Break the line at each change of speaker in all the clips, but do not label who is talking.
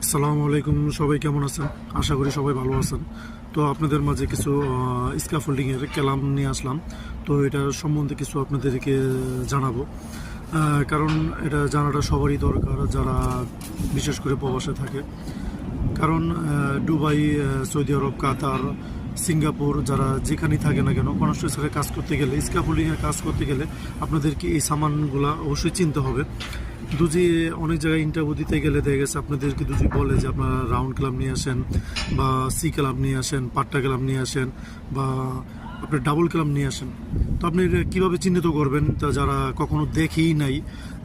আসসালামু আলাইকুম, সবাই কেমন আছেন? আশা করি সবাই ভালো আছেন। তো আপনাদের মাঝে কিছু স্ক্যাফোল্ডিংয়ের ক্যালাম নিয়ে আসলাম। তো এটা সম্বন্ধে কিছু আপনাদেরকে জানাবো, কারণ এটা জানাটা সবারই দরকার যারা বিশেষ করে প্রবাসে থাকে। কারণ দুবাই, সৌদি আরব, কাতার, সিঙ্গাপুর, যারা যেখানেই থাকে না কেন, কনস্ট্রাকশনের কাজ করতে গেলে, স্ক্যাফোল্ডিংয়ের কাজ করতে গেলে আপনাদেরকে এই সামানগুলো অবশ্যই চিনতে হবে। দুজি অনেক জায়গায় ইন্টারভিউ দিতে গেলে দেখা গেছে আপনাদেরকে দুজি বলে যে আপনারা রাউন্ড ক্লাব নিয়ে আসেন, বা সি ক্লাব নিয়ে আসেন, পাট্টা ক্লাব নিয়ে আসেন, বা আপনি ডাবল ক্লাব নিয়ে আসেন। তো আপনি এটা কীভাবে চিহ্নিত করবেন? তা যারা কখনো দেখেই নাই,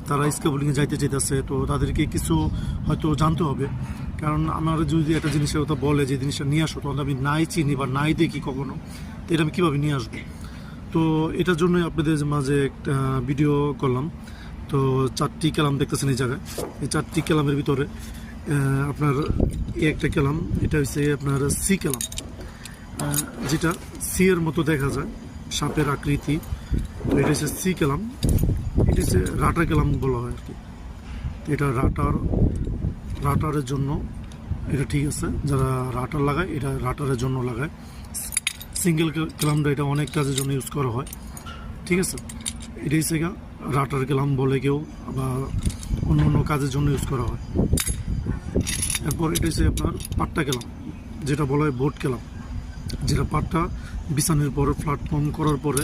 তারা স্ক্যাফোল্ডিংয়ে যাইতে চাইতেছে, তো তাদেরকে কিছু হয়তো জানতে হবে। কারণ আমার যদি একটা জিনিসের কথা বলে যে জিনিসটা নিয়ে আসো, তখন আমি নাই চিনি বা নাই দেখি কখনো, তো এটা আমি কীভাবে নিয়ে আসবো? তো এটার জন্যই আপনাদের মাঝে একটা ভিডিও করলাম। তো 4টি ক্যালাম দেখতেছেন এই জায়গায়। এই 4টি ক্যালামের ভিতরে আপনার একটা ক্যালাম, এটা হচ্ছে আপনার সি ক্যালাম, যেটা সি এর মতো দেখা যায়, সাপের আকৃতি। তো এটা হচ্ছে সি ক্যালাম, এটা হচ্ছে রাটার ক্যালাম বলা হয় আর কি। এটা রাটারের জন্য এটা ঠিক আছে, যারা রাটার লাগায় এটা রাটারের জন্য লাগায়। সিঙ্গেল ক্যালামটা এটা অনেক কাজের জন্য ইউজ করা হয়, ঠিক আছে। এটাই হচ্ছে রাটার ক্যালাম বলে কেউ, বা অন্য অন্য কাজের জন্য ইউজ করা হয়। এরপর এটা হচ্ছে আপনার পাট্টা ক্যালাম, যেটা বলা হয় বোট ক্যালাম, যেটা পাট্টা বিছানোর পরে প্ল্যাটফর্ম করার পরে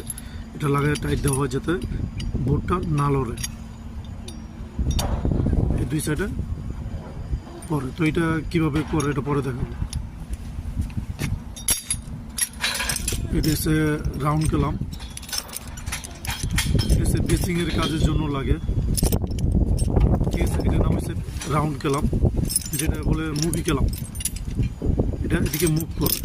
এটা লাগায় টাইট দেওয়া হয় যাতে বোটটা না লড়ে, এই দুই সাইডে পরে। তো এটা কীভাবে করে এটা পরে দেখাবো। এটা হচ্ছে রাউন্ড ক্যালাম, বেসিংয়ের কাজের জন্য লাগে, ঠিক আছে। এটার নাম হচ্ছে রাউন্ড ক্যালাম, যেটা বলে মুভি ক্যালাম, এটা এদিকে মুভ করে।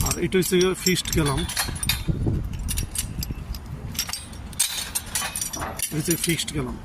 আর এটা হচ্ছে ফিক্সড ক্যালাম, এটা হচ্ছে ফিক্সড ক্যালাম।